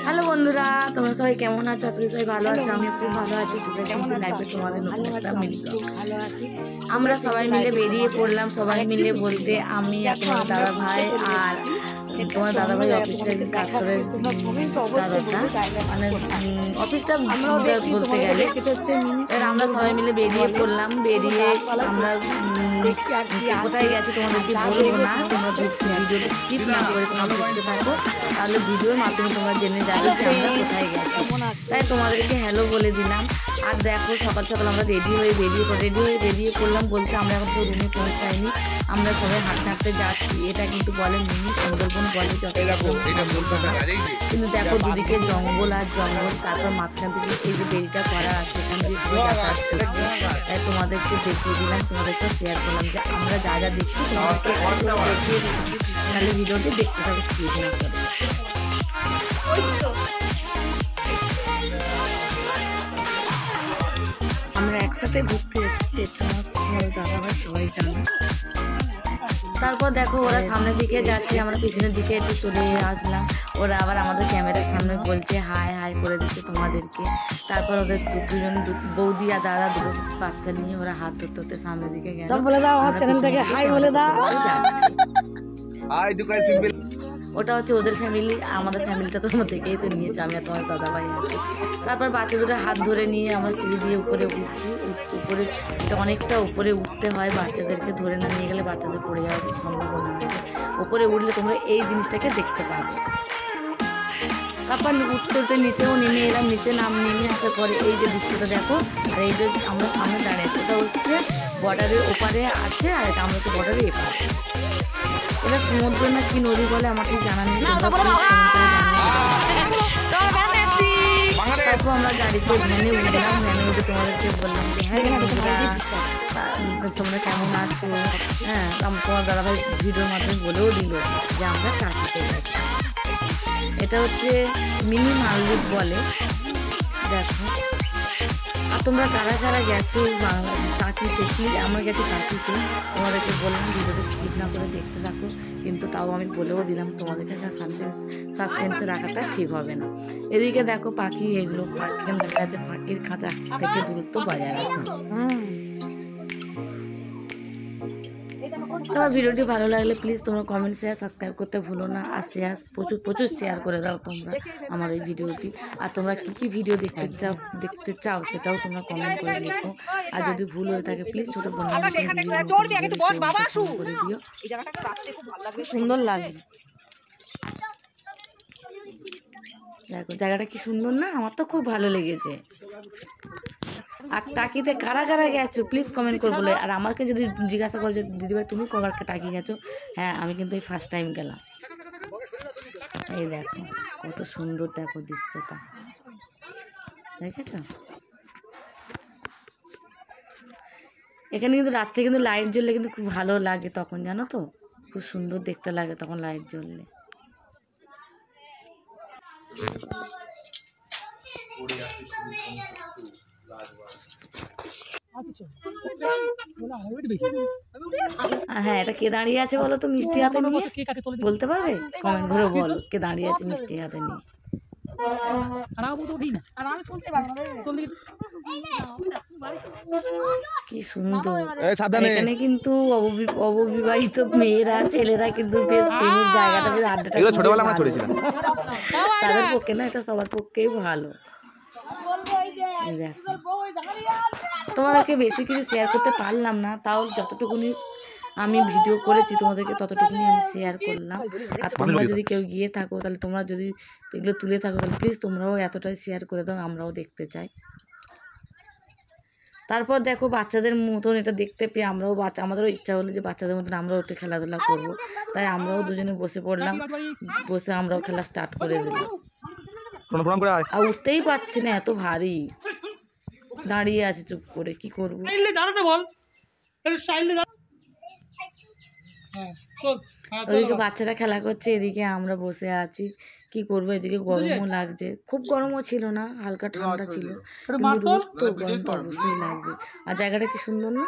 Hello বন্ধুরা, তোমরা সবাই কেমন আছো? আজকে সবাই ভালো আছো? আমি খুব ভালো আছি। তোমাদের নতুন একটা মিলি ব্লগ। আমরা সবাই মিলে বেরিয়ে পড়লাম। সবাই মিলে বলতে আমি আর তোমার দাদা ভাই আর তোমার দাদা ভাই অফিসে কাজ করে দাদাটা, মানে অফিসটা বলতে গেলে আমরা সবাই মিলে বেরিয়ে পড়লাম। বেরিয়ে আমরা কোথায় গেছি তোমাদেরকে বলবো না, তোমরা ভিডিওটা স্কিপ না করে তোমরা দেখতে থাকো, তাহলে ভিডিওর মাধ্যমে তোমরা জেনে যাবে যে আমরা কোথায় গেছি। তাই তোমাদেরকে হ্যালো বলে দিলাম। আর দেখো সকাল সকাল আমরা রেডি হয়ে বেরিয়ে পড়লাম। বলতে আমরা এখন তো রুমে পৌঁছাইনি, আমরা সবাই হাঁটতে হাঁটতে যাচ্ছি। এটা কিন্তু বলে মিনি সুন্দরবন বলে, কিন্তু দেখো দুদিকে জঙ্গল আর জঙ্গল, তারপর মাঝখান থেকে এই যে বেরিটা করা আছে, এখান দিয়ে সবাই যাতায়াত করছে। তাই তোমাদেরকে দেখিয়ে দিলাম, তোমাদেরকে শেয়ার করলাম যে আমরা যা যা দেখছি তোমাদেরকে দেখিয়ে দিচ্ছি। তাহলে ভিডিওটি দেখতে থাকো স্কিপ না করে। আমরা একসাথে ঘুরতে এসেছি, তোমার দাদা ভাই সবাই জানো। তারপর দেখো ওরা সামনের দিকে যাচ্ছে, আমরা পিছনের দিকে একটু চলে আসলাম। ওরা আবার আমাদের ক্যামেরার সামনে বলছে হাই হাই করে দিচ্ছে তোমাদেরকে। তারপর ওদের দুজন বৌদি আর দাদা দুটো বাচ্চা নিয়ে ওরা হাত ধরতে ধরতে সামনের দিকে গেছে। বলে দাও আমার চ্যানেলটাকে হাই বলে দাও। ওটা হচ্ছে ওদের ফ্যামিলি, আমাদের ফ্যামিলিটা তো তোমার থেকেই তো নিয়েছে, আমি আর তোমার দাদা ভাই আছে। তারপর বাচ্চা দুটো হাত ধরে নিয়ে আমরা সিঁড়ি দিয়ে উপরে উঠছি। উপরে এটা অনেকটা উপরে উঠতে হয়, বাচ্চাদেরকে ধরে না নিয়ে গেলে বাচ্চাদের পড়ে যাওয়ার সম্ভাবনা আছে। উপরে উঠলে তোমরা এই জিনিসটাকে দেখতে পাবে। তারপর উঠতে উঠতে নিচেও নেমে এলাম। নিচে নেমে আসার পরে এই যে দৃশ্যটা দেখো, আর এই যে আমরা সামনে দাঁড়িয়েছি, ওটা হচ্ছে বর্ডারের ওপারে আছে, আর এটা আমরা হচ্ছে বর্ডারের এপারে। এটা সমুদ্র না কি নদী বলে আমার ঠিক জানা নেই। তারপর আমরা গাড়িতে ভ্যানে উঠলাম। ভ্যানে উঠে তোমাদেরকে বললাম যে হ্যাঁ তোমরা কেমন আছো। হ্যাঁ, তোমার দাদাভাই ভিডিওর মাধ্যমে বলেও দিল যে আমরা টাকিতে যাচ্ছি। এটা হচ্ছে মিনি মালদ্বীপ বলে। দেখো, আর তোমরা কারা কারা গেছো টাকিতে, কি আমরা গেছি টাকিতে, তোমাদেরকে বললাম ভিডিওটা স্কিপ না করে দেখতে থাকো। কিন্তু তাও আমি বলেও দিলাম তোমাদের কাছে সাসপেন্সে রাখাটা ঠিক হবে না। এদিকে দেখো পাখি, এগুলো পাখি দেখা যাচ্ছে পাখির খাঁচা থেকে দূরত্ব বজায় রাখো। তোমার ভিডিওটি ভালো লাগলে প্লিজ তোমরা কমেন্ট শেয়ার সাবস্ক্রাইব করতে ভুলো না। আর শেয়ার প্রচুর শেয়ার করে দাও তোমরা আমার এই ভিডিওটি। আর তোমরা কী ভিডিও দেখতে চাও সেটাও তোমরা কমেন্ট করে লিখো। আর যদি ভুল হয়ে থাকে প্লিজ ছোটো বোন করে দিও, সুন্দর লাগে। দেখো জায়গাটা কি সুন্দর না, আমার তো খুব ভালো লেগেছে। আর টাকিতে কারা কারা গেছো প্লিজ কমেন্ট করে বলে। আর আমাকে যদি জিজ্ঞাসা করে যে দিদিভাই তুমি কবার টাকি গেছো, হ্যাঁ আমি কিন্তু এই ফার্স্ট টাইম গেলাম। এই দেখো কত সুন্দর, দেখো দৃশ্যটা দেখেছ। এখানে কিন্তু রাত্রে কিন্তু লাইট জ্বললে কিন্তু খুব ভালো লাগে তখন, জানো তো, খুব সুন্দর দেখতে লাগে তখন লাইট জ্বললে। হ্যাঁ, এটা কে দাঁড়িয়ে আছে বলো তো মিষ্টি হাতে নিয়ে? বলতে পারবে? কমেন্ট করে বলো কে দাঁড়িয়ে আছে মিষ্টি হাতে নিয়ে। কি সুন্দর। এখানে কিন্তু অবিবাহিত মেয়েরা ছেলেরা কিন্তু বেশ প্রেমের জায়গাটা, বেশ আড্ডাটা তাদের পক্ষে না, এটা সবার পক্ষেই ভালো। দেখো তোমাদেরকে বেশি কিছু শেয়ার করতে পারলাম না, তাও যতটুকুনি আমি ভিডিও করেছি তোমাদেরকে ততটুকুনি আমি শেয়ার করলাম। আর তোমরা যদি কেউ গিয়ে থাকো, তাহলে তোমরা যদি এগুলো তুলে থাকো তাহলে প্লিজ তোমরাও এতটাই শেয়ার করে দাও, আমরাও দেখতে চাই। তারপর দেখো বাচ্চাদের মতন এটা দেখতে পেয়ে আমরাও আমাদেরও ইচ্ছা হলো যে বাচ্চাদের মতন আমরাও একটু খেলাধুলা করবো। তাই আমরাও দুজনে বসে পড়লাম, বসে আমরাও খেলা স্টার্ট করে দিলাম। আর উঠতেই পারছি না, এত ভারী, দাঁড়িয়ে আছে চুপ করে, কি করবো। ওইদিকে বাচ্চারা খেলা করছে, এদিকে আমরা বসে আছি, কি করবো। এদিকে গরমও লাগছে, খুব গরমও ছিল না, হালকা ঠান্ডা ছিল, কিন্তু রোদ তো, গরম তো অবশ্যই লাগবে। আর জায়গাটা কি সুন্দর না?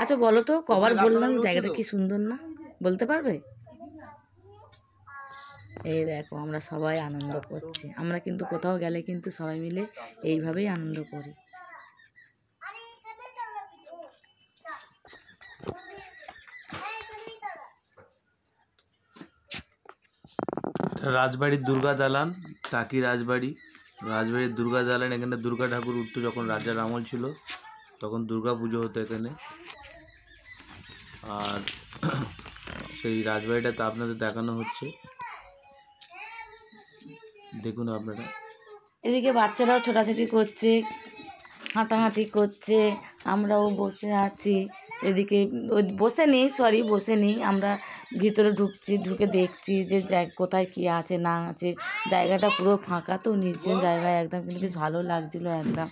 আচ্ছা বলো তো, কবার বললাম জায়গাটা কি সুন্দর না, বলতে পারবে? এই দেখো আমরা সবাই আনন্দ করছি। আমরা কিন্তু কোথাও গেলে কিন্তু সবাই মিলে এইভাবেই আনন্দ করি। রাজবাড়ির দুর্গা দালান, টাকি রাজবাড়ির দুর্গা দালান। এখানে দুর্গা ঠাকুর উঠতো যখন রাজার আমল ছিল, তখন দুর্গা পুজো হতো এখানে। আর সেই রাজবাড়িটাতে আপনাদের দেখানো হচ্ছে, দেখুন আপনারা। এদিকে বাচ্চারাও ছোটাছুটি করছে, হাঁটাহাঁটি করছে, আমরাও বসে আছি। এদিকে বসে নেই, আমরা ভিতরে ঢুকছি, ঢুকে দেখছি যে কোথায় কী আছে না আছে। জায়গাটা পুরো ফাঁকা, তো নির্জন জায়গায় একদম, কিন্তু বেশ ভালো লাগছিলো একদম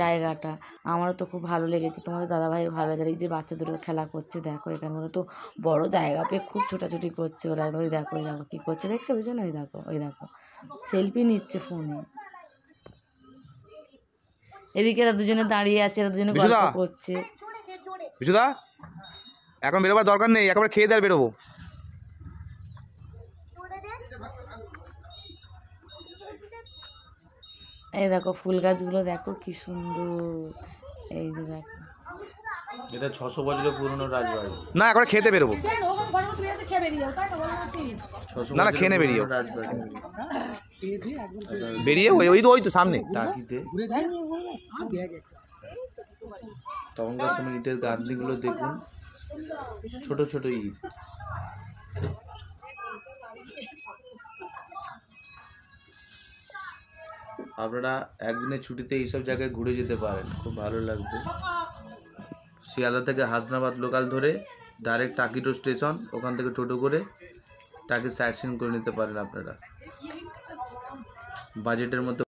জায়গাটা। আমারও তো খুব ভালো লেগেছে, তোমাদের দাদাভাইয়ের ভালো লাগছে। এই যে বাচ্চাদের খেলা করছে, দেখো এখানে ওরা তো বড় জায়গা পেয়ে খুব ছোটাছুটি করছে ওরা। ওই দেখো কী করছে, দেখছো দুজনে? ওই দেখো সেলফি নিচ্ছে ফোনে। এদিকে এরা দুজনে দাঁড়িয়ে আছে, এরা দুজনে গল্প করছে। বিশুদা, এখন বেরোবার দরকার নেই, একেবারে খেয়ে দিয়ে বেরোবো। এই দেখো ফুল গাছগুলো দেখো কি সুন্দর। এই যে দেখো, এটা 600 বছরের পুরনো রাজবাড়ি। না, এখন খেতে বেরোবো। না না, খেয়ে নে, বেরিয়েও বেরিয়ে ওই তো সামনে টাকিতে তখনকার সময় ইটের গাঁথনিগুলো দেখুন, ছোট ছোট ইট। আপনারা একদিনের ছুটিতে এইসব জায়গায় ঘুরে যেতে পারেন, খুব ভালো লাগবে। শিয়ালদা থেকে হাসনাবাদ লোকাল ধরে ডাইরেক্ট টাকিটো স্টেশন, ওখান থেকে টোটো করে টাকি সাইট সিন করে নিতে পারেন আপনারা বাজেটের মধ্যে।